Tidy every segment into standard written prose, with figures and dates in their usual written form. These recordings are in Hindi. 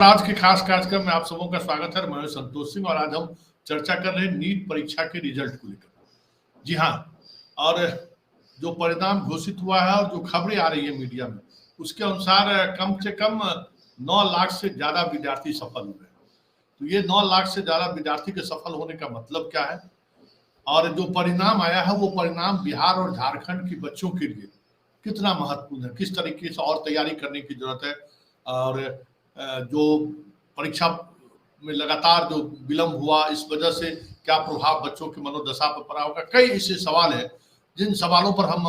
आज के खास कार्यक्रम में आप सबों का स्वागत है। मैं संतोष सिंह और आज हम चर्चा कर रहे हैं नीट परीक्षा के रिजल्ट को लेकर। जी हाँ, और जो परिणाम घोषित हुआ है और जो खबरें आ रही है मीडिया में, उसके अनुसार कम से कम 9 लाख से ज्यादा विद्यार्थी सफल हुए। तो ये 9 लाख से ज्यादा विद्यार्थी के सफल होने का मतलब क्या है, और जो परिणाम आया है वो परिणाम बिहार और झारखंड के बच्चों के लिए कितना महत्वपूर्ण है, किस तरीके से और तैयारी करने की जरूरत है, और जो परीक्षा में लगातार जो विलंब हुआ इस वजह से क्या प्रभाव बच्चों की मनोदशा पर पड़ा होगा। कई ऐसे सवाल है जिन सवालों पर हम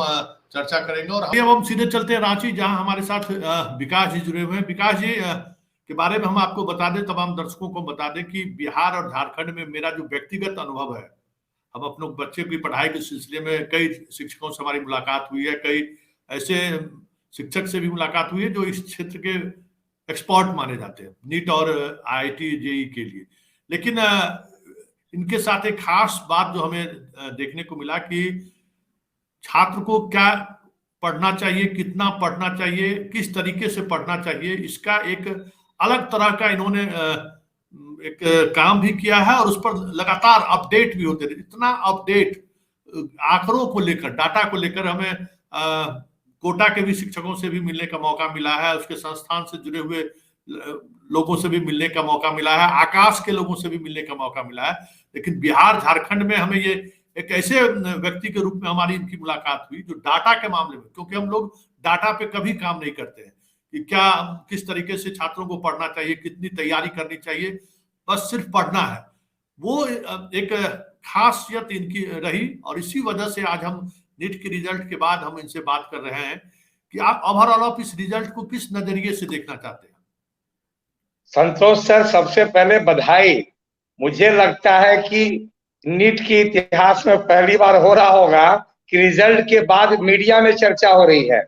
चर्चा करेंगे। और अब हम सीधे चलते हैं रांची, जहां हमारे साथ विकास जी जुड़े हुए हैं। विकास जी के बारे में हम आपको बता दें, तमाम दर्शकों को बता दें कि बिहार और झारखंड में मेरा जो व्यक्तिगत अनुभव है, हम अपने बच्चे की पढ़ाई के सिलसिले में कई शिक्षकों से हमारी मुलाकात हुई है, कई ऐसे शिक्षक से भी मुलाकात हुई है जो इस क्षेत्र के एक्सपर्ट माने जाते हैं नीट और आईआईटी जेईई के लिए। लेकिन इनके साथ एक खास बात जो हमें देखने को मिला कि छात्र को क्या पढ़ना चाहिए, कितना पढ़ना चाहिए, किस तरीके से पढ़ना चाहिए, इसका एक अलग तरह का इन्होंने एक काम भी किया है और उस पर लगातार अपडेट भी होते रहे। इतना अपडेट आंकड़ों को लेकर, डाटा को लेकर हमें कोटा के भी शिक्षकों से भी मिलने का मौका मिला है, उसके संस्थान से जुड़े हुए लोगों से भी मिलने का मौका मिला है, आकाश के लोगों से भी मिलने का मौका मिला है। लेकिन बिहार झारखंड में हमें ये एक ऐसे व्यक्ति के रूप में हमारी इनकी मुलाकात हुई जो डाटा के मामले में, क्योंकि हम लोग डाटा पे कभी काम नहीं करते हैं कि क्या किस तरीके से छात्रों को पढ़ना चाहिए, कितनी तैयारी करनी चाहिए, बस सिर्फ पढ़ना है, वो एक खासियत इनकी रही। और इसी वजह से आज हम नीट के रिजल्ट के बाद हम इनसे बात कर रहे हैं कि आप ओवरऑल आप इस रिजल्ट को किस नजरिए से देखना चाहते हैं। संतोष सर, सबसे पहले बधाई। मुझे लगता है कि नीट के इतिहास में पहली बार हो रहा होगा कि रिजल्ट के बाद मीडिया में चर्चा हो रही है।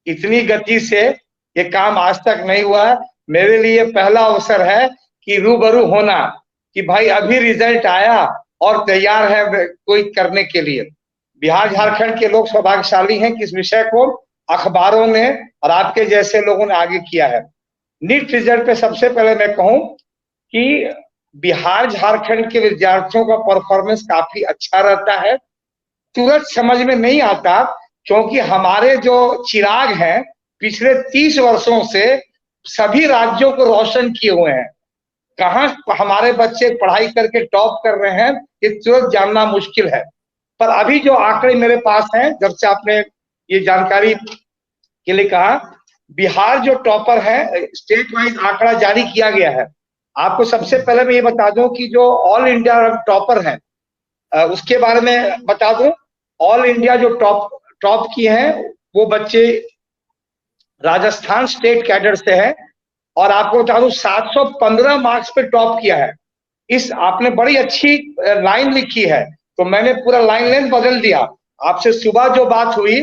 इतनी गति से ये काम आज तक नहीं हुआ। मेरे लिए पहला अवसर है कि रूबरू होना कि भाई अभी रिजल्ट आया और तैयार है कोई करने के लिए। बिहार झारखंड के लोग सौभाग्यशाली हैं कि इस विषय को अखबारों ने और आपके जैसे लोगों ने आगे किया है। नीट रिजल्ट पे सबसे पहले मैं कहूं कि बिहार झारखंड के विद्यार्थियों का परफॉर्मेंस काफी अच्छा रहता है। तुरंत समझ में नहीं आता क्योंकि हमारे जो चिराग हैं पिछले 30 वर्षों से सभी राज्यों को रोशन किए हुए हैं। कहाँ हमारे बच्चे पढ़ाई करके टॉप कर रहे हैं ये तुरंत जानना मुश्किल है। पर अभी जो आंकड़े मेरे पास हैं, जब से आपने ये जानकारी के लिए कहा, बिहार जो टॉपर है, स्टेट वाइज आंकड़ा जारी किया गया है। आपको सबसे पहले मैं ये बता दूं कि जो ऑल इंडिया टॉपर हैं उसके बारे में बता दूं। ऑल इंडिया जो टॉप की हैं वो बच्चे राजस्थान स्टेट कैडर से हैं और आपको बता दूं 715 मार्क्स पे टॉप किया है। इस आपने बड़ी अच्छी लाइन लिखी है तो मैंने पूरा लाइन लेंथ बदल दिया। आपसे सुबह जो बात हुई,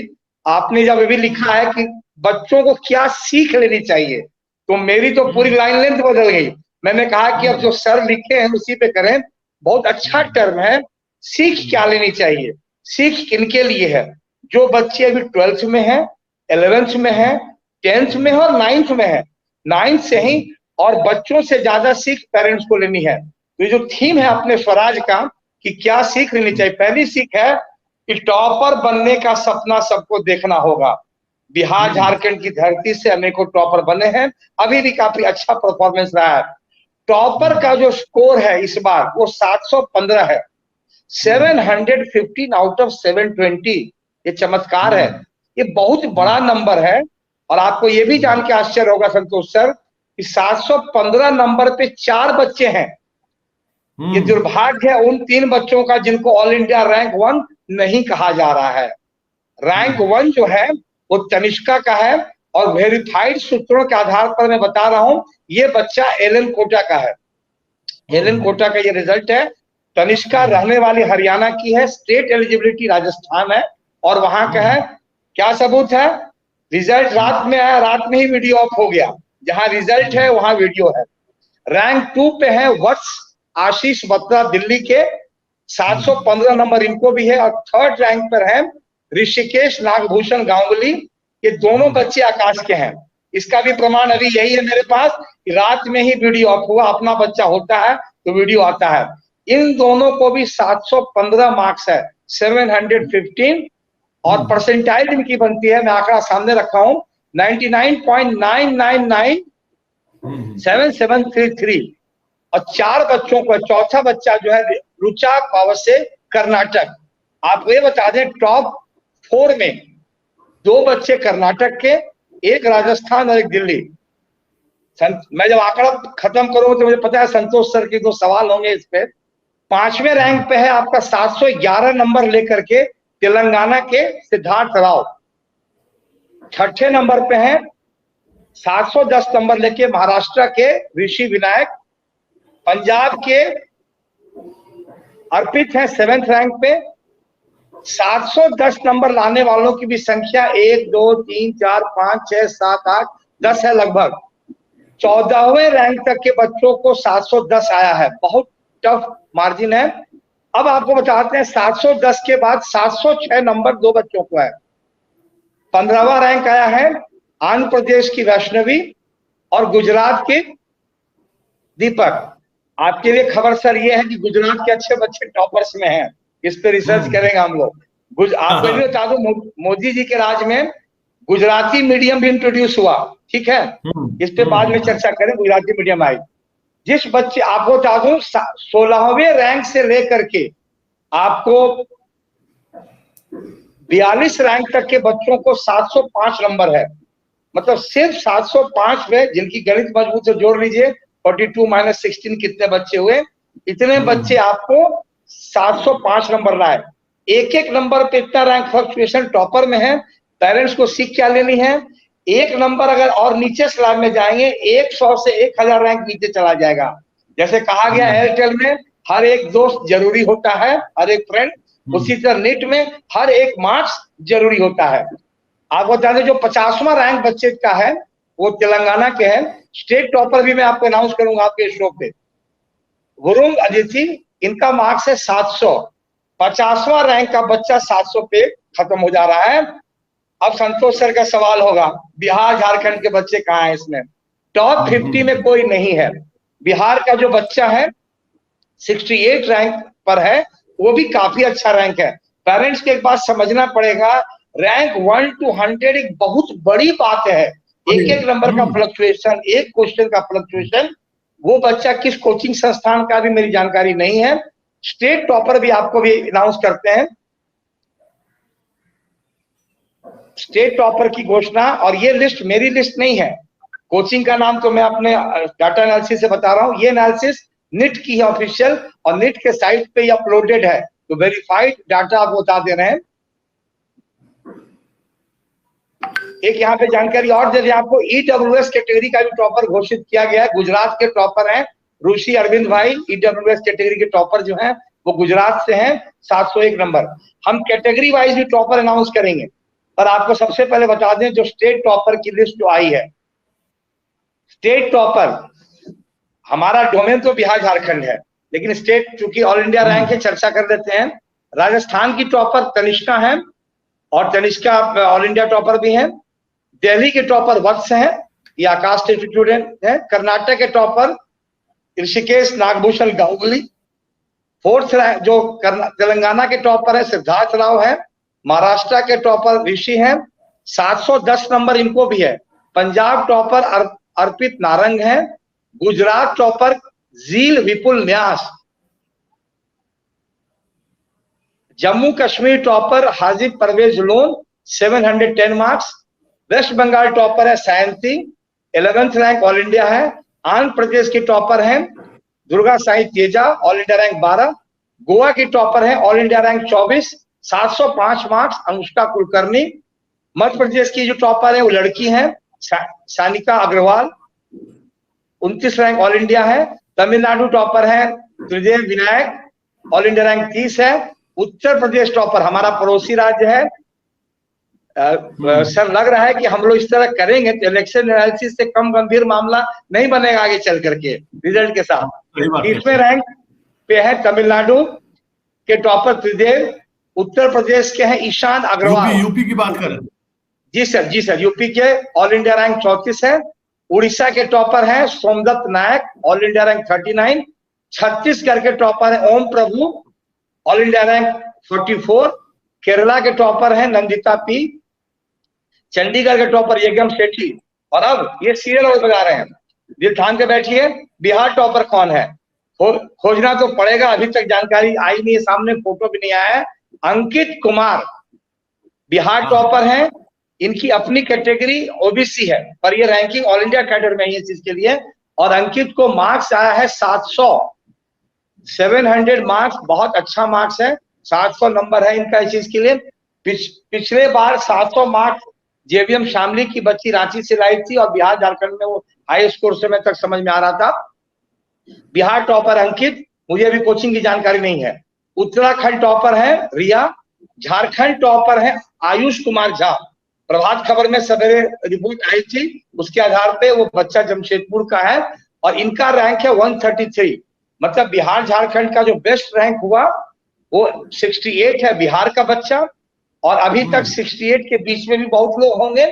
आपने जब अभी लिखा है कि बच्चों को क्या सीख लेनी चाहिए, तो मेरी तो पूरी लाइन लेंथ बदल गई। मैंने कहा कि अब जो सर लिखे हैं उसी पे करें। बहुत अच्छा टर्म है, सीख क्या लेनी चाहिए। सीख किनके लिए है? जो बच्चे अभी 12th में है, 11th में है, 10th में है और 9th में है। 9th से ही और बच्चों से ज्यादा सीख पेरेंट्स को लेनी है। तो जो थीम है अपने स्वराज का कि क्या सीख लेनी चाहिए, पहली सीख है कि टॉपर बनने का सपना सबको देखना होगा। बिहार झारखंड की धरती से अनेकों टॉपर बने हैं, अभी भी काफी अच्छा परफॉर्मेंस रहा है। टॉपर का जो स्कोर है इस बार वो 715 है, 715 आउट ऑफ 720। ये चमत्कार है, ये बहुत बड़ा नंबर है। और आपको ये भी जान के आश्चर्य होगा संतोष सर कि 715 नंबर पे 4 बच्चे हैं। ये दुर्भाग्य है उन 3 बच्चों का जिनको ऑल इंडिया रैंक 1 नहीं कहा जा रहा है। रैंक 1 जो है वो तनिष्का का है और वेरीफाइड सूत्रों के आधार पर मैं बता रहा हूं ये बच्चा एलन कोटा का है। एलन कोटा का ये रिजल्ट है। तनिष्का रहने वाली हरियाणा की है, स्टेट एलिजिबिलिटी राजस्थान है और वहां का है। क्या सबूत है? रिजल्ट रात में आया, रात में ही वीडियो ऑफ हो गया। जहां रिजल्ट है वहां वीडियो है। रैंक 2 पे है वत्स आशीष बत्रा दिल्ली के, 715 नंबर इनको भी है। और 3rd रैंक पर है ऋषिकेश नागभूषण गांगुली। ये दोनों बच्चे आकाश के हैं। इसका भी प्रमाण अभी यही है मेरे पास कि रात में ही वीडियो ऑफ हुआ, अपना बच्चा होता है तो वीडियो आता है। इन दोनों को भी 715 मार्क्स है, 715, और परसेंटाइल इनकी बनती है, मैं आंकड़ा सामने रखा हूं, 99.9997733। और 4 बच्चों को, चौथा बच्चा जो है रुचा पावर से कर्नाटक। आपको ये बता दें टॉप 4 में 2 बच्चे कर्नाटक के, एक राजस्थान और एक दिल्ली। मैं जब आंकड़ा खत्म करूंगा तो मुझे पता है संतोष सर के 2 सवाल होंगे इस पे। 5वें रैंक पे है आपका 711 नंबर लेकर के तेलंगाना के सिद्धार्थ राव। 6ठे नंबर पे है 710 नंबर लेके महाराष्ट्र के ऋषि विनायक। पंजाब के अर्पित है 7th रैंक पे। 710 नंबर लाने वालों की भी संख्या 1 2 3 4 5 6 7 8 10 है लगभग। 14वें रैंक तक के बच्चों को 710 आया है, बहुत टफ मार्जिन है। अब आपको बताते हैं 710 के बाद 706 नंबर 2 बच्चों को है। 15वां रैंक आया है आंध्र प्रदेश की वैष्णवी और गुजरात के दीपक। आपके लिए खबर सर ये है कि गुजरात के अच्छे बच्चे टॉपर्स में हैं, इस पे रिसर्च करेंगे हम लोग। आपको ये बता दूं, मोदी जी के राज में गुजराती मीडियम भी इंट्रोड्यूस हुआ, ठीक है, इस पे बाद में चर्चा करें। Gujarati medium I. जिस बच्चे, आपको बता दूं 16वें रैंक से लेकर के आपको 42 रैंक तक के बच्चों को 705 नंबर है। मतलब सिर्फ 705 में, जिनकी गणित मजबूत से जोड़ लीजिए, 42 - 16 कितने बच्चे हुए, इतने बच्चे आपको 705 नंबर लाए। एक एक नंबर पे इतना रैंक फ्लक्चुएशन टॉपर में है। पेरेंट्स को सीख क्या लेनी है, एक नंबर अगर और नीचे स्लैब में जाएंगे 100 से 1000 रैंक नीचे चला जाएगा। जैसे कहा गया एयरटेल में हर एक दोस्त जरूरी होता है, हर एक फ्रेंड, उसी तरह नीट में हर एक मार्क्स जरूरी होता है। आप बता दें जो 50वां रैंक बच्चे का है वो तेलंगाना के है। स्टेट टॉपर भी मैं आपको अनाउंस करूंगा आपके शो पे, वरुण अदिति, इनका मार्क्स है 700। 50वां रैंक का बच्चा 700 पे खत्म हो जा रहा है। अब संतोष सर का सवाल होगा, बिहार झारखंड के बच्चे कहाँ हैं इसमें? टॉप 50 में कोई नहीं है। बिहार का जो बच्चा है 68 रैंक पर है, वो भी काफी अच्छा रैंक है। पेरेंट्स को एक बात समझना पड़ेगा, रैंक 1 to 100 एक बहुत बड़ी बात है। एक एक नंबर का फ्लक्चुएशन, एक क्वेश्चन का फ्लक्चुएशन। वो बच्चा किस कोचिंग संस्थान का भी मेरी जानकारी नहीं है। स्टेट टॉपर भी आपको भी अनाउंस करते हैं, स्टेट टॉपर की घोषणा। और ये लिस्ट मेरी लिस्ट नहीं है, कोचिंग का नाम तो मैं अपने डाटा एनालिसिस से बता रहा हूं। ये एनालिसिस निट की है ऑफिशियल, और निट के साइट पे अपलोडेड है, तो वेरीफाइड डाटा आपको बता दे रहे हैं। एक यहाँ पे जानकारी और दे दें आपको, ईडब्ल्यूएस कैटेगरी का भी टॉपर घोषित किया गया है। गुजरात के टॉपर हैं ऋषि अरविंद भाई, ईडब्ल्यूएस कैटेगरी के टॉपर जो हैं वो गुजरात से हैं, 701 नंबर। हम कैटेगरी वाइज भी टॉपर अनाउंस करेंगे, पर आपको सबसे पहले बता दें जो स्टेट टॉपर की लिस्ट जो आई है। स्टेट टॉपर, हमारा डोमेन तो बिहार झारखंड है, लेकिन स्टेट चूंकि ऑल इंडिया रैंक है, चर्चा कर लेते हैं। राजस्थान की टॉपर तनिष्का है, और तनिष्का ऑल इंडिया टॉपर भी है। दिल्ली के टॉपर वत्स हैं, ये आकाश स्टूडेंट है। कर्नाटक के टॉपर ऋषिकेश नागभूषण गांगुली। 4th जो तेलंगाना के टॉपर है सिद्धार्थ राव है। महाराष्ट्र के टॉपर ऋषि हैं, 710 नंबर इनको भी है। पंजाब टॉपर अर्पित नारंग है। Gujarat topper Zeel Vipul Nyas. Jammu Kashmir topper Hajib Parvez Lone, 710 marks. West Bengal topper है Sayanti, 11th rank all India है। आंध्र प्रदेश की टॉपर है Durga Sai Teja, all India rank 12। Goa की टॉपर है all India rank 24, 705 marks, Anushka Kulkarni. Madhya Pradesh की जो टॉपर है वो लड़की है Sanika Agarwal, 29 rank all India है। तमिलनाडु टॉपर है Tridev Vinayak, all India rank 30 है। उत्तर प्रदेश टॉपर हमारा पड़ोसी राज्य है। सर लग रहा है कि हम लोग इस तरह करेंगे तो इलेक्शन एनालिसिस से कम गंभीर मामला नहीं बनेगा आगे चल करके रिजल्ट के साथ। 30वें रैंक पे है तमिलनाडु के टॉपर त्रिदेव। उत्तर प्रदेश के हैं ईशान अग्रवाल। यूपी की बात करें, जी सर, यूपी के ऑल इंडिया रैंक 34 है। उड़ीसा के टॉपर हैं सोमदत्त नायक, ऑल इंडिया रैंक 39। छत्तीसगढ़ के टॉपर है ओम प्रभु, ऑल इंडिया रैंक 44। केरला के टॉपर हैं नंदिता पी। चंडीगढ़ के टॉपर यज्ञम सेठी। और अब ये सीरियल और बजा रहे हैं, दिल थाम के बैठिए, बिहार टॉपर कौन है खोजना तो पड़ेगा, अभी तक जानकारी आई नहीं है, सामने फोटो भी नहीं आया है। अंकित कुमार बिहार टॉपर हैं, इनकी अपनी कैटेगरी ओबीसी है, पर ये रैंकिंग ऑल इंडिया कैडर में है इस चीज के लिए। और अंकित को मार्क्स आया है 700 मार्क्स, बहुत अच्छा मार्क्स है, 700 नंबर है इनका इस चीज के लिए। पिछले बार 700 मार्क्स जेवीएम शामली की बच्ची रांची से लाई थी, और बिहार झारखंड में वो हाई स्कोर से मैं तक समझ में आ रहा था। बिहार टॉपर अंकित, मुझे अभी कोचिंग की जानकारी नहीं है। उत्तराखंड टॉपर है रिया। झारखंड टॉपर है आयुष कुमार झा। प्रभात खबर में सवेरे रिपोर्ट आई थी, उसके आधार पे वो बच्चा जमशेदपुर का है, और इनका रैंक है 133। मतलब बिहार झारखंड का जो बेस्ट रैंक हुआ वो 68 है बिहार का बच्चा, और अभी तक 68 के बीच में भी बहुत लोग होंगे।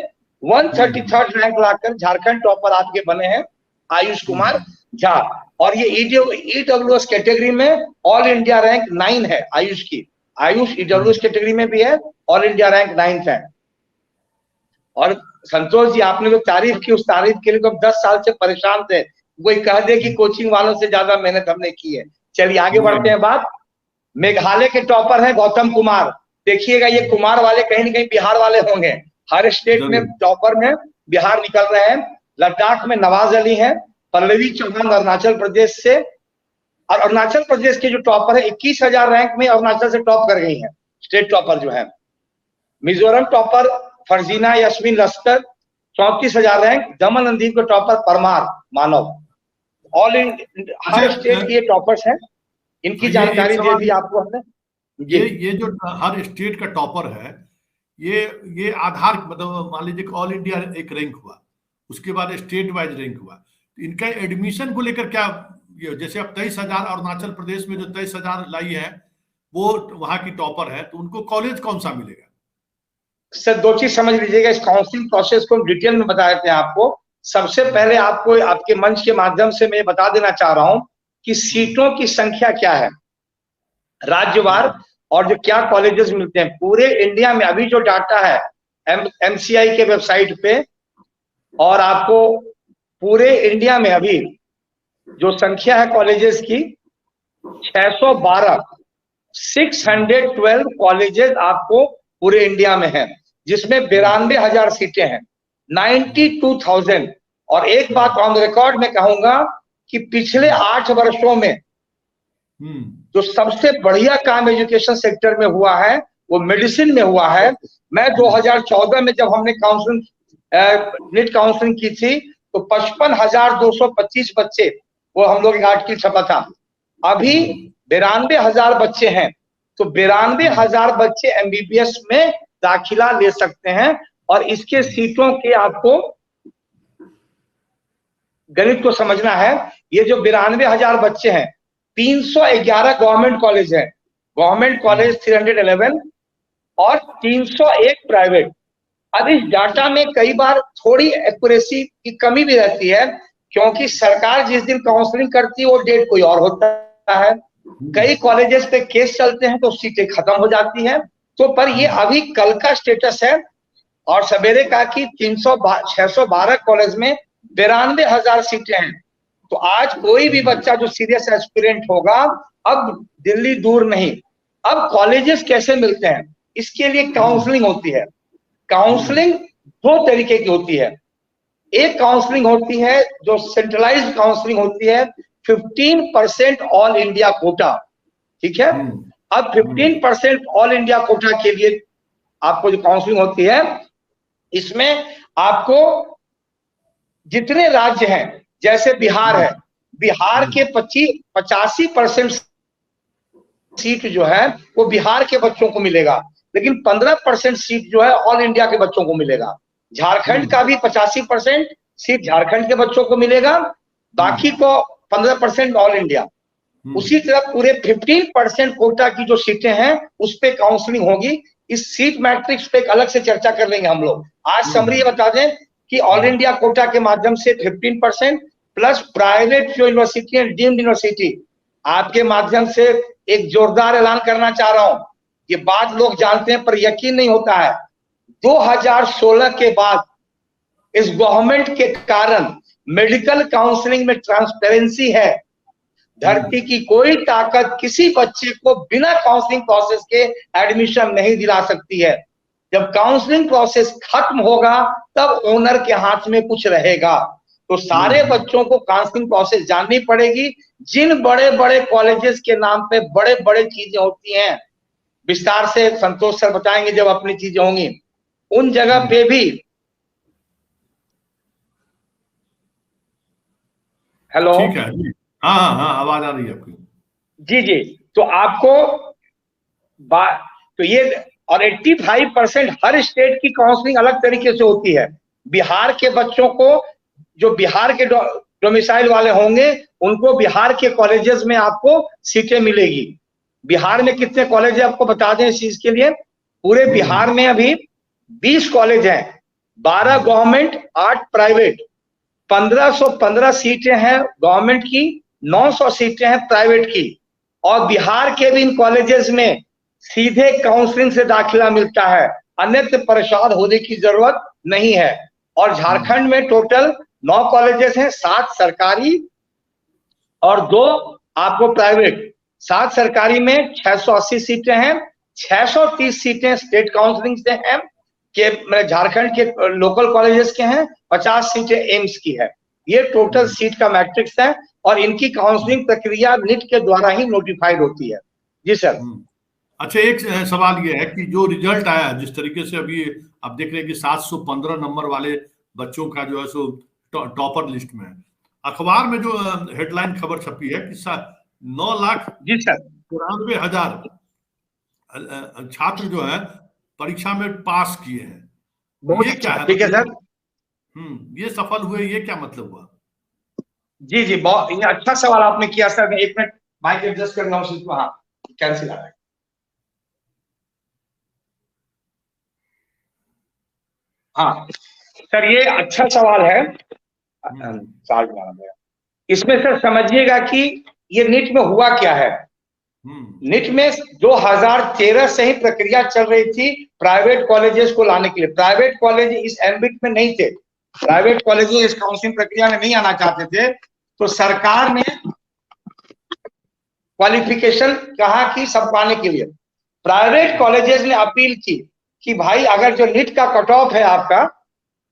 133 रैंक लाकर झारखंड टॉपर आपके बने हैं आयुष कुमार झा। और ये ईडब्ल्यूएस कैटेगरी में ऑल इंडिया रैंक 9 है आयुष की। आयुष ईडब्ल्यूएस कैटेगरी में भी है, ऑल इंडिया रैंक 9 है। और संतोष जी, आपने जो तारीफ की, उस तारीफ के लिए तो 10 साल से परेशान थे, कोई कह दे कि कोचिंग वालों से ज्यादा मेहनत हमने की है। चलिए आगे बढ़ते हैं बात। मेघालय के टॉपर हैं गौतम कुमार। देखिएगा ये कुमार वाले कहीं ना कहीं बिहार वाले होंगे, हर स्टेट में टॉपर में बिहार निकल रहे हैं। लद्दाख में नवाज अली हैं। पल्लवी चौहान अरुणाचल प्रदेश से, और अरुणाचल प्रदेश के जो टॉपर है 21,000 रैंक में अरुणाचल से टॉप कर गई हैं, स्टेट टॉपर जो है। Mizoram topper फरजीना Yasmeen Lashkar, 34,000 rank. Daman and Diu के topper Parmar Manav. All in her state के टॉपर्स हैं, इनकी जानकारी दे दी आपको हमने। ये जो हर स्टेट का टॉपर है, ये आधार मतलब मान लीजिए ऑल इंडिया एक रैंक हुआ, उसके बाद स्टेट वाइज रैंक हुआ, तो इनका एडमिशन को लेकर क्या, जैसे अब 23,000 अरुणाचल प्रदेश में जो 23,000 लाई है वो वहां की टॉपर है, तो उनको कॉलेज कौन सा मिलेगा? सर दो चीज समझ लीजिएगा, इस काउंसलिंग प्रोसेस को हम डिटेल में बता देते हैं आपको। सबसे पहले आपको आपके मंच के माध्यम से मैं बता देना चाह रहा हूं कि सीटों की संख्या क्या है राज्यवार, और जो क्या कॉलेजेस मिलते हैं पूरे इंडिया में। अभी जो डाटा है एमसीआई के वेबसाइट पे, और आपको पूरे इंडिया में अभी जो संख्या है कॉलेजेस की 612 कॉलेजेस आपको पूरे इंडिया में है, जिसमें 92,000 सीटें हैं, 92,000। और एक बात ऑन रिकॉर्ड में कहूंगा कि पिछले 8 वर्षों में जो सबसे बढ़िया काम एजुकेशन सेक्टर में हुआ है वो मेडिसिन में हुआ है। मैं 2014 में जब हमने काउंसलिंग नीट काउंसलिंग की थी तो 55,225 बच्चे, वो हम लोग एक आर्टिकल छपा था। अभी 92,000 बच्चे हैं, तो 92,000 बच्चे एमबीबीएस में दाखिला ले सकते हैं। और इसके सीटों के आपको गणित को समझना है। ये जो 92,000 बच्चे हैं, 311 गवर्नमेंट कॉलेज है, गवर्नमेंट कॉलेज 311 और 301 प्राइवेट। अब इस डाटा में कई बार थोड़ी एक्यूरेसी की कमी भी रहती है, क्योंकि सरकार जिस दिन काउंसलिंग करती है वो डेट कोई और होता है। कई कॉलेजेस पे केस चलते हैं तो सीटें खत्म हो जाती हैं। तो पर ये अभी कल का स्टेटस है, और सवेरे का कि 612 कॉलेज में 92,000 सीटें हैं। तो आज कोई भी बच्चा जो सीरियस एस्पिरेंट होगा, अब दिल्ली दूर नहीं। अब कॉलेजेस कैसे मिलते हैं, इसके लिए काउंसलिंग होती है। काउंसलिंग 2 तरीके की होती है। एक काउंसलिंग होती है जो सेंट्रलाइज्ड काउंसलिंग होती है, 15% ऑल इंडिया कोटा, ठीक है। अब 15% ऑल इंडिया कोटा के लिए आपको जो काउंसलिंग होती है, इसमें आपको जितने राज्य हैं, जैसे बिहार है, बिहार के 85% सीट जो है वो बिहार के बच्चों को मिलेगा, लेकिन 15% सीट जो है ऑल इंडिया के बच्चों को मिलेगा। झारखंड का भी 85% सीट झारखंड के बच्चों को मिलेगा, बाकी को 15% ऑल इंडिया। उसी तरह पूरे 15% कोटा की जो सीटें हैं उस पे काउंसलिंग होगी इस सीट मैट्रिक्स पे एक अलग से चर्चा कर लेंगे हम लोग। आज समरी ये बता दें कि ऑल इंडिया कोटा के माध्यम से 15% प्लस प्राइवेट जो यूनिवर्सिटी है, डीम्ड यूनिवर्सिटी, आपके माध्यम से एक जोरदार ऐलान करना चाह रहा हूं। ये बात लोग जानते हैं पर यकीन नहीं होता है। 2016 के बाद इस गवर्नमेंट के कारण मेडिकल काउंसलिंग में ट्रांसपेरेंसी है। धरती की कोई ताकत किसी बच्चे को बिना काउंसलिंग प्रोसेस के एडमिशन नहीं दिला सकती है। जब काउंसलिंग प्रोसेस खत्म होगा तब ओनर के हाथ में कुछ रहेगा। तो सारे बच्चों को काउंसलिंग प्रोसेस जाननी पड़ेगी। जिन बड़े बड़े कॉलेजेस के नाम पे बड़े बड़े चीजें होती हैं, विस्तार से संतोष सर बताएंगे जब अपनी चीजें होंगी, उन जगह पे भी। हेलो, ठीक है जी। हाँ हाँ हाँ, आवाज आ रही है आपकी। जी जी। तो आपको तो ये और 85% हर स्टेट की काउंसलिंग अलग तरीके से होती है। बिहार के बच्चों को, जो बिहार के डोमिसाइल वाले होंगे, उनको बिहार के कॉलेजेस में आपको सीटें मिलेगी। बिहार में कितने कॉलेज है आपको बता दें इस चीज के लिए। पूरे बिहार में अभी 20 कॉलेज हैं, 12 गवर्नमेंट, 8 प्राइवेट। 1515 सीटें हैं गवर्नमेंट की, 900 सीटें हैं प्राइवेट की। और बिहार के भी इन कॉलेजेस में सीधे काउंसलिंग से दाखिला मिलता है, अन्यत्र परेशान होने की जरूरत नहीं है। और झारखंड में टोटल 9 कॉलेजेस हैं, 7 सरकारी और 2 आपको प्राइवेट। 7 सरकारी में 680 सीटें हैं, 630 सीटें स्टेट काउंसलिंग से हैं, के झारखंड के लोकल कॉलेजेस के हैं, 50 सीटें एम्स की है। ये टोटल सीट का मैट्रिक्स है और इनकी काउंसलिंग प्रक्रिया नीट के द्वारा ही नोटिफाइड होती है। जी सर। अच्छा, एक सवाल ये है कि जो रिजल्ट आया, जिस तरीके से अभी आप देख रहे हैं कि 715 नंबर वाले बच्चों का जो है सो टॉपर लिस्ट में है, अखबार में जो हेडलाइन खबर छपी है कि 9,94,000 छात्र जो है परीक्षा में पास किए हैं। ये क्या है? ठीक है सर। ये सफल हुए, ये क्या मतलब हुआ? जी जी, बहुत ये अच्छा सवाल आपने किया सर। मैं 1 मिनट माइक एडजस्ट कर रहा हूँ। हाँ, कैंसिल आ रहा है। हाँ सर, ये अच्छा सवाल है। इसमें सर समझिएगा कि ये नीट में हुआ क्या है। नीट में 2013 से ही प्रक्रिया चल रही थी प्राइवेट कॉलेजेस को लाने के लिए। प्राइवेट कॉलेज इस एम्बिट में नहीं थे, प्राइवेट कॉलेज इस काउंसलिंग प्रक्रिया में नहीं आना चाहते थे। तो सरकार ने क्वालिफिकेशन कहा कि सब पाने के लिए प्राइवेट कॉलेजेस ने अपील की कि भाई अगर जो नीट का कट ऑफ है आपका,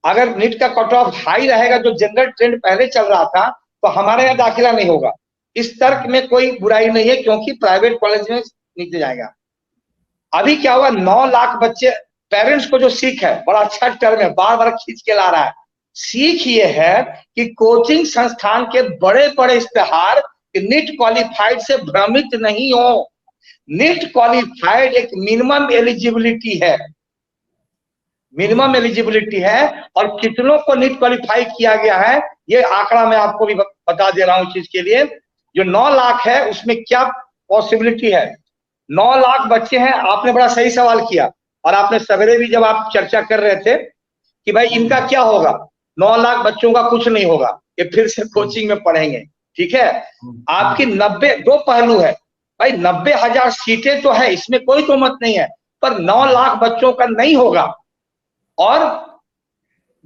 अगर नीट का कट ऑफ हाई रहेगा, जो जनरल ट्रेंड पहले चल रहा था, तो हमारे यहाँ दाखिला नहीं होगा। इस तर्क में कोई बुराई नहीं है क्योंकि प्राइवेट कॉलेज में नीचे जाएगा। अभी क्या हुआ, 9 लाख बच्चे, पेरेंट्स को जो सीख है, बड़ा अच्छा टर्म है, बार बार खींच के ला रहा है। सीख ये है कि कोचिंग संस्थान के बड़े बड़े इश्तेहार नीट क्वालिफाइड से भ्रमित नहीं हो। नीट क्वालिफाइड एक मिनिमम एलिजिबिलिटी है, मिनिमम एलिजिबिलिटी है। और कितनों को नीट क्वालिफाई किया गया है, ये आंकड़ा मैं आपको भी बता दे रहा हूं चीज के लिए। जो 9 लाख है उसमें क्या पॉसिबिलिटी है। 9 लाख बच्चे हैं। आपने बड़ा सही सवाल किया और आपने सवेरे भी जब आप चर्चा कर रहे थे कि भाई इनका क्या होगा, 9 लाख बच्चों का कुछ नहीं होगा, ये फिर से कोचिंग में पढ़ेंगे। ठीक है, आपकी 2 पहलू है भाई। 90,000 सीटें तो है, इसमें कोई तो मत नहीं है, पर 9 लाख बच्चों का नहीं होगा। और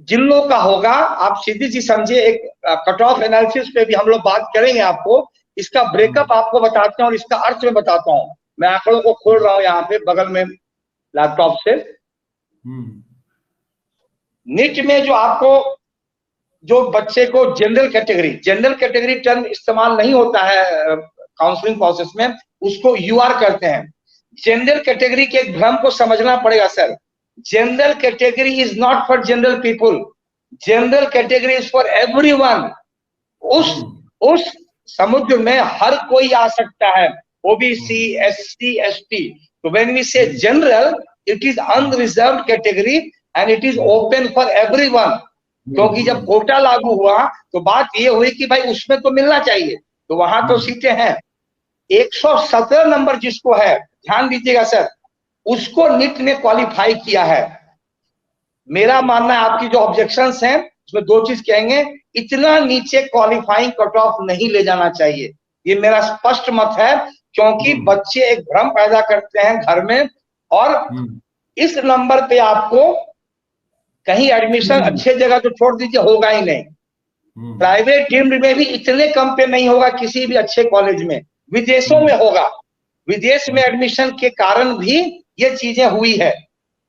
जिन लोगों का होगा, आप सीधी सी समझिए, एक कट ऑफ एनालिसिस पे भी हम लोग बात करेंगे। आपको इसका ब्रेकअप आपको बताते हैं और इसका अर्थ में बताता हूं। मैं आंकड़ों को खोल रहा हूं यहाँ पे बगल में लैपटॉप से। नीट में जो आपको, जो बच्चे को जनरल कैटेगरी टर्म इस्तेमाल नहीं होता है काउंसलिंग प्रोसेस में, उसको यूआर करते हैं। जनरल कैटेगरी के एक भ्रम को समझना पड़ेगा sir. General category is not for general people, general category is for everyone. उस समुद्र में हर कोई आ सकता है, ओबीसी, एससी, एसटी। तो व्हेन वी से general, it is unreserved category and it is open for everyone. क्योंकि जब कोटा लागू हुआ तो बात ये हुई कि भाई उसमें तो मिलना चाहिए, तो वहां तो सीटें हैं। 117 नंबर जिसको है, ध्यान दीजिएगा सर, उसको नीट ने क्वालिफाई किया है। मेरा मानना है, आपकी जो ऑब्जेक्शंस हैं उसमें दो चीज कहेंगे, इतना नीचे क्वालिफाइंग कट ऑफ नहीं ले जाना चाहिए, ये मेरा स्पष्ट मत है। क्योंकि बच्चे एक भ्रम पैदा करते हैं घर में, और इस नंबर पे आपको कहीं एडमिशन अच्छे जगह तो छोड़ दीजिए, होगा ही नहीं। प्राइवेट डीम्ड में भी इतने कम पे नहीं होगा किसी भी अच्छे कॉलेज में, विदेशों में होगा। विदेश में एडमिशन के कारण भी ये चीजें हुई है,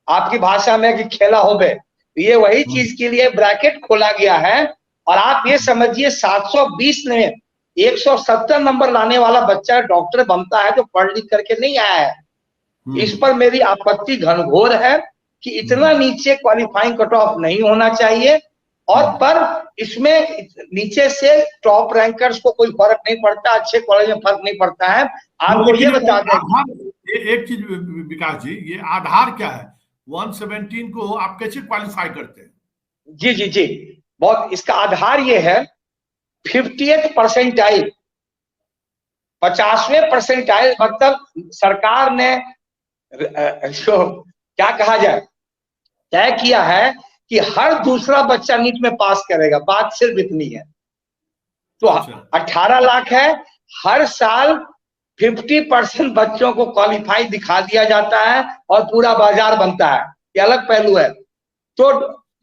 आपकी भाषा में कि खेला हो गए, ये वही चीज के लिए ब्रैकेट खोला गया है। और आप ये समझिए 720 में 170 नंबर लाने वाला बच्चा डॉक्टर बनता है जो पढ़ लिख करके नहीं आया है। इस पर मेरी आपत्ति घनघोर है कि इतना नीचे क्वालिफाइंग कट ऑफ नहीं होना चाहिए। और पर इसमें नीचे से टॉप रैंकर्स को कोई फर्क नहीं पड़ता, अच्छे कॉलेज में फर्क नहीं पड़ता है। आपको ये बता दें एक चीज विकास जी, ये आधार क्या है? 117 को आप कैसे क्वालिफाई करते हैं? जी जी जी, बहुत, इसका आधार ये है 50th परसेंटाइल, 50वें परसेंटाइल, मतलब सरकार ने जो क्या कहा जाए तय किया है कि हर दूसरा बच्चा नीट में पास करेगा, बात सिर्फ इतनी है। तो 18 लाख है, हर साल 50% बच्चों को क्वालिफाई दिखा दिया जाता है और पूरा बाजार बनता है, ये अलग पहलू है। तो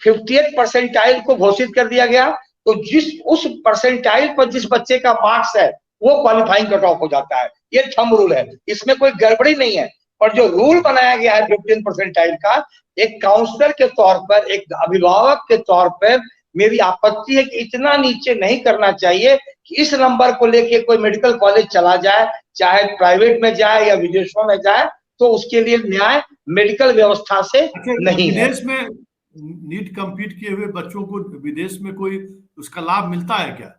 50th परसेंटाइल को घोषित कर दिया गया, तो जिस उस परसेंटाइल पर जिस बच्चे का मार्क्स है वो क्वालिफाइंग कट ऑफ हो जाता है, ये थंब रूल है, इसमें कोई गड़बड़ी नहीं है। और जो रूल बनाया गया है 15 परसेंटाइल का, एक काउंसलर के तौर पर, एक अभिभावक के तौर पर मेरी आपत्ति है कि इतना नीचे नहीं करना चाहिए कि इस नंबर को लेके कोई मेडिकल कॉलेज चला जाए, चाहे प्राइवेट में जाए या विदेशों में जाए, तो उसके लिए न्याय मेडिकल व्यवस्था से नहीं है। विदेश में नीट कंप्लीट किए हुए बच्चों को विदेश में कोई उसका लाभ मिलता है क्या?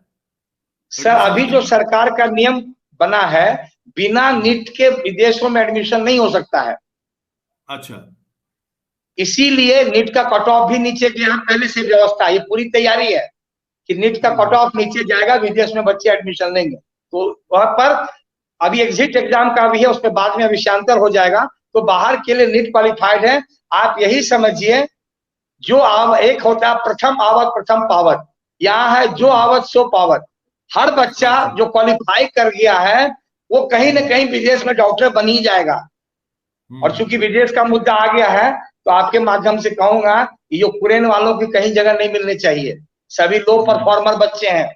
सर अभी जो सरकार का नियम बना है, बिना नीट के विदेशों में एडमिशन नहीं हो सकता है। अच्छा, इसीलिए नीट का कट ऑफ भी नीचे गया, पहले से व्यवस्था, ये पूरी तैयारी है कि नीट का कट ऑफ नीचे जाएगा, विदेश में बच्चे एडमिशन लेंगे। तो वहां पर अभी एग्जिट एग्जाम का भी है, उसके बाद में अभिशांतर हो जाएगा, तो बाहर के लिए नीट क्वालिफाइड है। आप यही समझिए, जो एक होता है प्रथम आवत प्रथम पावत, यहाँ है जो आवत सो पावत। हर बच्चा जो क्वालिफाई कर गया है वो कहीं ना कहीं विदेश में डॉक्टर बन ही जाएगा। और चूंकि विदेश का मुद्दा आ गया है, तो आपके माध्यम से कहूंगा, ये कुरेन वालों की कहीं जगह नहीं मिलनी चाहिए। सभी लो परफॉर्मर बच्चे हैं,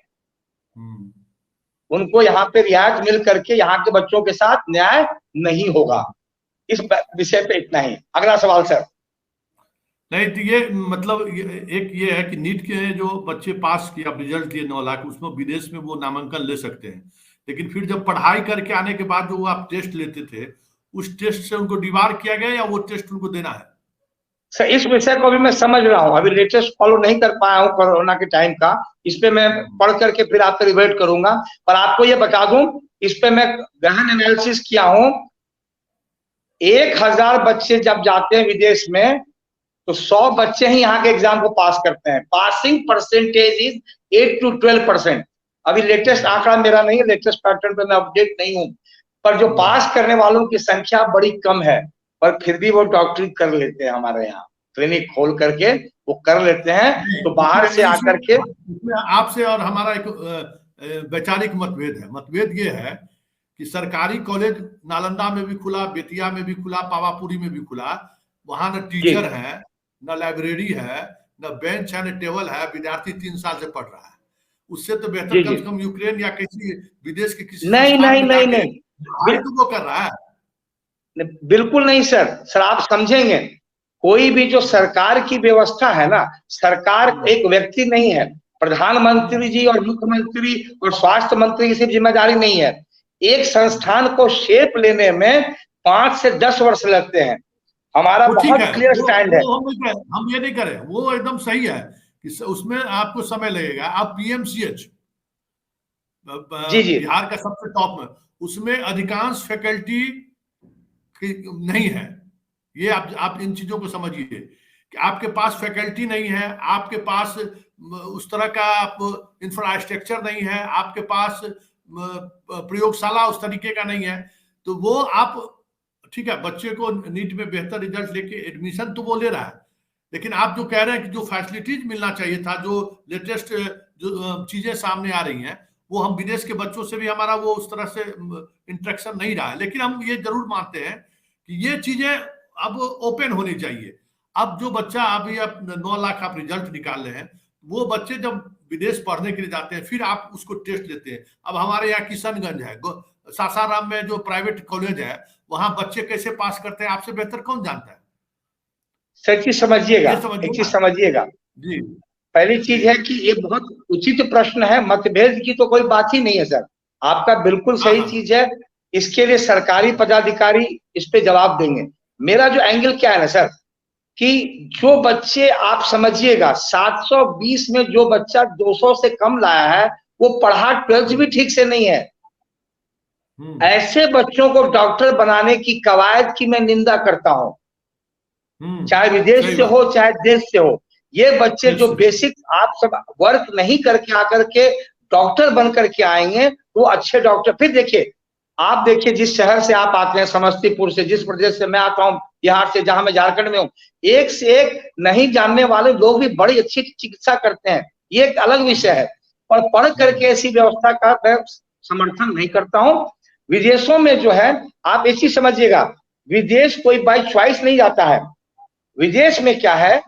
उनको यहाँ पे रियायत मिल करके यहाँ के बच्चों के साथ न्याय नहीं होगा। इस विषय पे इतना ही। अगला सवाल सर। नहीं तो ये मतलब एक ये है कि नीट के जो बच्चे पास किया, रिजल्ट दिए 9 लाख, उसमें विदेश में वो नामांकन ले सकते हैं, लेकिन फिर जब पढ़ाई करके आने के बाद जो आप टेस्ट लेते थे, उस टेस्ट से उनको डिबार किया गया या वो टेस्ट उनको देना है? सर इस विषय को भी मैं समझ रहा हूँ, अभी लेटेस्ट फॉलो नहीं कर पाया हूँ कोरोना के टाइम का, इस पे मैं पढ़ करके फिर आपको रिवर्ट करूंगा। पर आपको ये बता दूं, इस पे मैं गहन एनालिसिस किया हूँ। 1000 बच्चे जब जाते हैं विदेश में, तो 100 बच्चे ही यहाँ के एग्जाम को पास करते हैं। Passing percentage is 8 to 12%। अभी लेटेस्ट आंकड़ा मेरा नहीं है, लेटेस्ट पैटर्न पे मैं अपडेट नहीं हूँ, पर जो पास करने वालों की संख्या बड़ी कम है, पर फिर भी वो डॉक्टरी कर लेते हैं, हमारे यहाँ क्लिनिक खोल करके वो कर लेते हैं। तो बाहर से आकर के आपसे और हमारा एक वैचारिक मतभेद है। मतभेद ये है कि सरकारी कॉलेज नालंदा में भी खुला, बेतिया में भी खुला, पावापुरी में भी खुला, वहां न टीचर है, न लाइब्रेरी है, न बेंच है, न टेबल है, विद्यार्थी 3 साल से पढ़ रहा है। उससे तो बेहतर कम से कम यूक्रेन या किसी विदेश के किसी नहीं तो वो कर रहा है। बिल्कुल नहीं सर आप समझेंगे, कोई भी जो सरकार की व्यवस्था है ना, सरकार एक व्यक्ति नहीं है। प्रधानमंत्री जी और मुख्यमंत्री और स्वास्थ्य मंत्री की सिर्फ जिम्मेदारी नहीं है, एक संस्थान को शेप लेने में 5 से 10 वर्ष लगते हैं। हमारा बहुत क्लियर स्टैंड है। हम ये नहीं करें, वो एकदम सही है कि उसमें आपको समय लगेगा। आप पीएमसीएच बिहार का सबसे टॉप में, उसमें अधिकांश फैकल्टी नहीं है। ये आप इन चीजों को समझिए कि आपके पास फैकल्टी नहीं है, आपके पास उस तरह का इंफ्रास्ट्रक्चर नहीं है, आपके पास प्रयोगशाला उस तरीके का नहीं है, तो वो आप ठीक है, बच्चे को नीट में बेहतर रिजल्ट लेके एडमिशन तो वो ले रहा है, लेकिन आप जो कह रहे हैं कि जो फैसिलिटीज मिलना चाहिए था, जो लेटेस्ट जो चीजें सामने आ रही हैं, वो हम विदेश के बच्चों से भी हमारा वो उस तरह से इंटरेक्शन नहीं रहा है। लेकिन हम ये जरूर मानते हैं कि ये चीजें अब ओपन होनी चाहिए। अब जो बच्चा अभी आप 9 लाख आप रिजल्ट निकाल रहे हैं, वो बच्चे जब विदेश पढ़ने के लिए जाते हैं, फिर आप उसको टेस्ट लेते हैं। अब हमारे यहाँ किशनगंज है, सासाराम में जो प्राइवेट कॉलेज है, वहां बच्चे कैसे पास करते हैं आपसे बेहतर कौन जानता है? सर चीज समझिएगा, एक चीज समझिएगा जी, पहली चीज है कि ये बहुत उचित प्रश्न है, मतभेद की तो कोई बात ही नहीं है सर, आपका बिल्कुल सही चीज है। इसके लिए सरकारी पदाधिकारी इस पे जवाब देंगे। मेरा जो एंगल क्या है ना सर, कि जो बच्चे आप समझिएगा 720 में जो बच्चा 200 से कम लाया है, वो पढ़ा 12th भी ठीक से नहीं है। ऐसे बच्चों को डॉक्टर बनाने की कवायद की मैं निंदा करता हूं, चाहे विदेश से हो चाहे देश से हो। ये बच्चे जो बेसिक आप सब वर्क नहीं करके आकर के डॉक्टर बन करके आएंगे, वो अच्छे डॉक्टर। फिर देखिए, आप देखिए जिस शहर से आप आते हैं, समस्तीपुर से, जिस प्रदेश से मैं आता हूँ, बिहार से, जहां मैं झारखंड में हूँ, एक से एक नहीं जानने वाले लोग भी बड़ी अच्छी चिकित्सा करते हैं, ये एक अलग विषय है। और पढ़ करके ऐसी व्यवस्था का मैं समर्थन नहीं करता हूँ। विदेशों में जो है, आप एक चीज समझिएगा, विदेश कोई बाई चॉइस नहीं जाता है। विदेश में क्या है,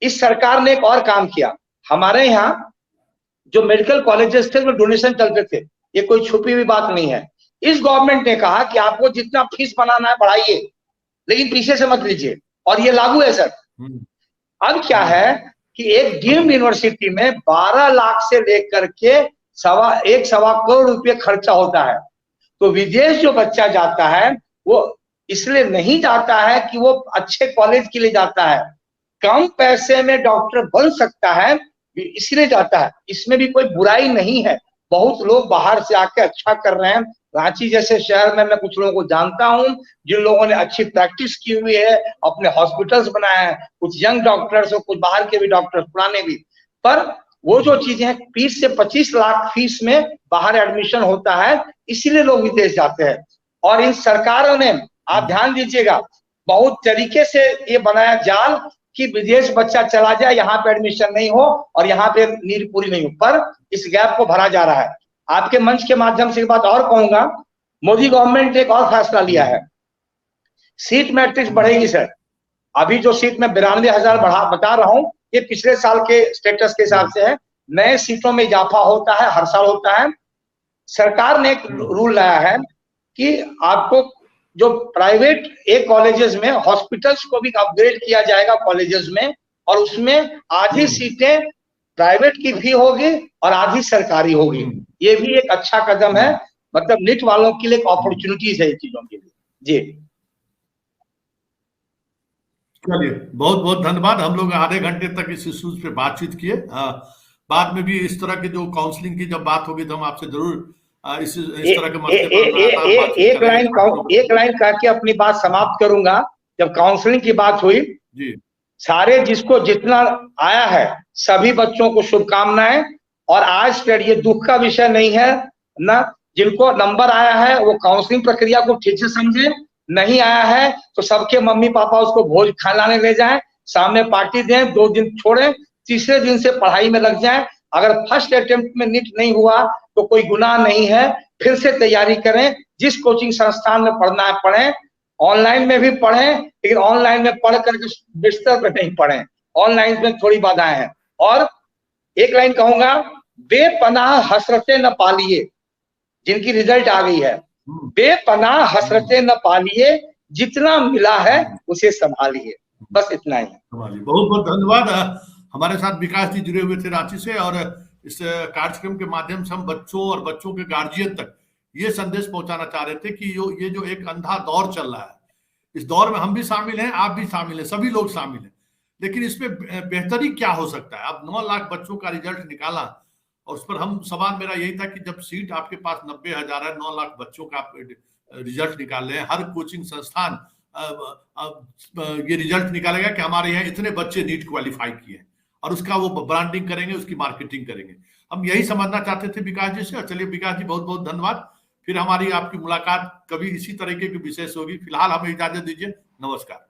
इस सरकार ने एक और काम किया। हमारे यहाँ जो मेडिकल कॉलेजेस थे, वो डोनेशन चलते थे, ये कोई छुपी हुई बात नहीं है। इस गवर्नमेंट ने कहा कि आपको जितना फीस बनाना है बढ़ाइए, लेकिन पीछे से मत लीजिए, और ये लागू है सर। अब क्या है कि एक डीम्ड यूनिवर्सिटी में 12 लाख से लेकर के सवा करोड़ रुपये खर्चा होता है। तो विदेश जो बच्चा जाता है, वो इसलिए नहीं जाता है कि वो अच्छे कॉलेज के लिए जाता है, कम पैसे में डॉक्टर बन सकता है, इसलिए जाता है। इसमें भी कोई बुराई नहीं है, बहुत लोग बाहर से आके अच्छा कर रहे हैं। रांची जैसे शहर में मैं कुछ लोगों को जानता हूं, जिन लोगों ने अच्छी प्रैक्टिस की हुई है, अपने हॉस्पिटल्स बनाए हैं, कुछ यंग डॉक्टर्स और कुछ बाहर के भी डॉक्टर्स, पुराने भी। पर वो जो चीजें हैं, 20 से 25 लाख फीस में बाहर एडमिशन होता है, इसीलिए लोग विदेश जाते हैं। और इन सरकारों ने, आप ध्यान दीजिएगा, बहुत तरीके से ये बनाया जाल कि विदेश बच्चा चला जाए, यहाँ पे एडमिशन नहीं हो और यहाँ पे नीड पूरी नहीं हो, पर इस गैप को भरा जा रहा है। आपके मंच के माध्यम से एक बात और कहूंगा, मोदी गवर्नमेंट ने एक और फैसला लिया है, सीट मैट्रिक्स बढ़ेगी सर। अभी जो सीट में 92,000 बता रहा हूं, ये पिछले साल के स्टेटस के हिसाब से है। नए सीटों में इजाफा होता है, हर साल होता है। सरकार ने एक रूल लाया है कि आपको जो प्राइवेट कॉलेजेस में, हॉस्पिटल्स को भी अपग्रेड किया जाएगा कॉलेजेस में, और उसमें आधी सीटें प्राइवेट की भी होगी और आधी सरकारी होगी। ये भी एक अच्छा कदम है, मतलब नीट वालों के लिए एक अपॉर्चुनिटीज है इन चीजों के लिए। जी चलिए, बहुत बहुत धन्यवाद। हम लोग आधे घंटे तक इस इश्यूज पे बातचीत किए। बाद में भी इस तरह की जो काउंसलिंग की जब बात होगी तो हम आपसे जरूर इस तरह के मसले पर एक लाइन कह के अपनी बात समाप्त करूंगा। जब काउंसलिंग की बात हुई जी, सारे जिसको जितना आया है सभी बच्चों को शुभकामनाएं। और आज फिर ये दुख का विषय नहीं है ना, जिनको नंबर आया है वो काउंसलिंग प्रक्रिया को ठीक से समझे, नहीं आया है तो सबके मम्मी पापा उसको भोज खिलाने ले जाएं, सामने पार्टी दें, 2 दिन छोड़ें, तीसरे दिन से पढ़ाई में लग जाएं। अगर फर्स्ट अटेम्प्ट में नीट नहीं हुआ तो कोई गुनाह नहीं है, फिर से तैयारी करें, जिस कोचिंग संस्थान में पढ़ना है पढ़ें, ऑनलाइन में भी पढ़ें, लेकिन ऑनलाइन में पढ़ करके बिस्तर पे नहीं पढ़ें, ऑनलाइन में थोड़ी बाधाएं हैं। और एक लाइन कहूंगा, बेपनाह हसरतें न पालिए, जिनकी रिजल्ट आ गई है, बेपनाह हसरतें न पालिए, जितना मिला है उसे संभालिए। बस इतना ही। बहुत बहुत धन्यवाद। हमारे साथ विकास जी जुड़े हुए थे रांची से, और इस कार्यक्रम के माध्यम से हम बच्चों और बच्चों के गार्जियन तक ये संदेश पहुंचाना चाह रहे थे कि ये जो एक अंधा दौर चल रहा है, इस दौर में हम भी शामिल हैं, आप भी शामिल हैं, सभी लोग शामिल हैं, लेकिन इसमें बेहतरी क्या हो सकता है। अब 9 लाख बच्चों का रिजल्ट निकाला, और उस पर हम सवाल मेरा यही था कि जब सीट आपके पास 90,000 है, 9 लाख बच्चों का आप रिजल्ट निकाल रहे हैं, हर कोचिंग संस्थान ये रिजल्ट निकालेगा कि हमारे यहाँ इतने बच्चे नीट क्वालिफाई किए, और उसका वो ब्रांडिंग करेंगे, उसकी मार्केटिंग करेंगे। हम यही समझना चाहते थे विकास जी से। और चलिए विकास जी, बहुत बहुत धन्यवाद। फिर हमारी आपकी मुलाकात कभी इसी तरीके के विषय से होगी। फिलहाल हमें इजाजत दीजिए, नमस्कार।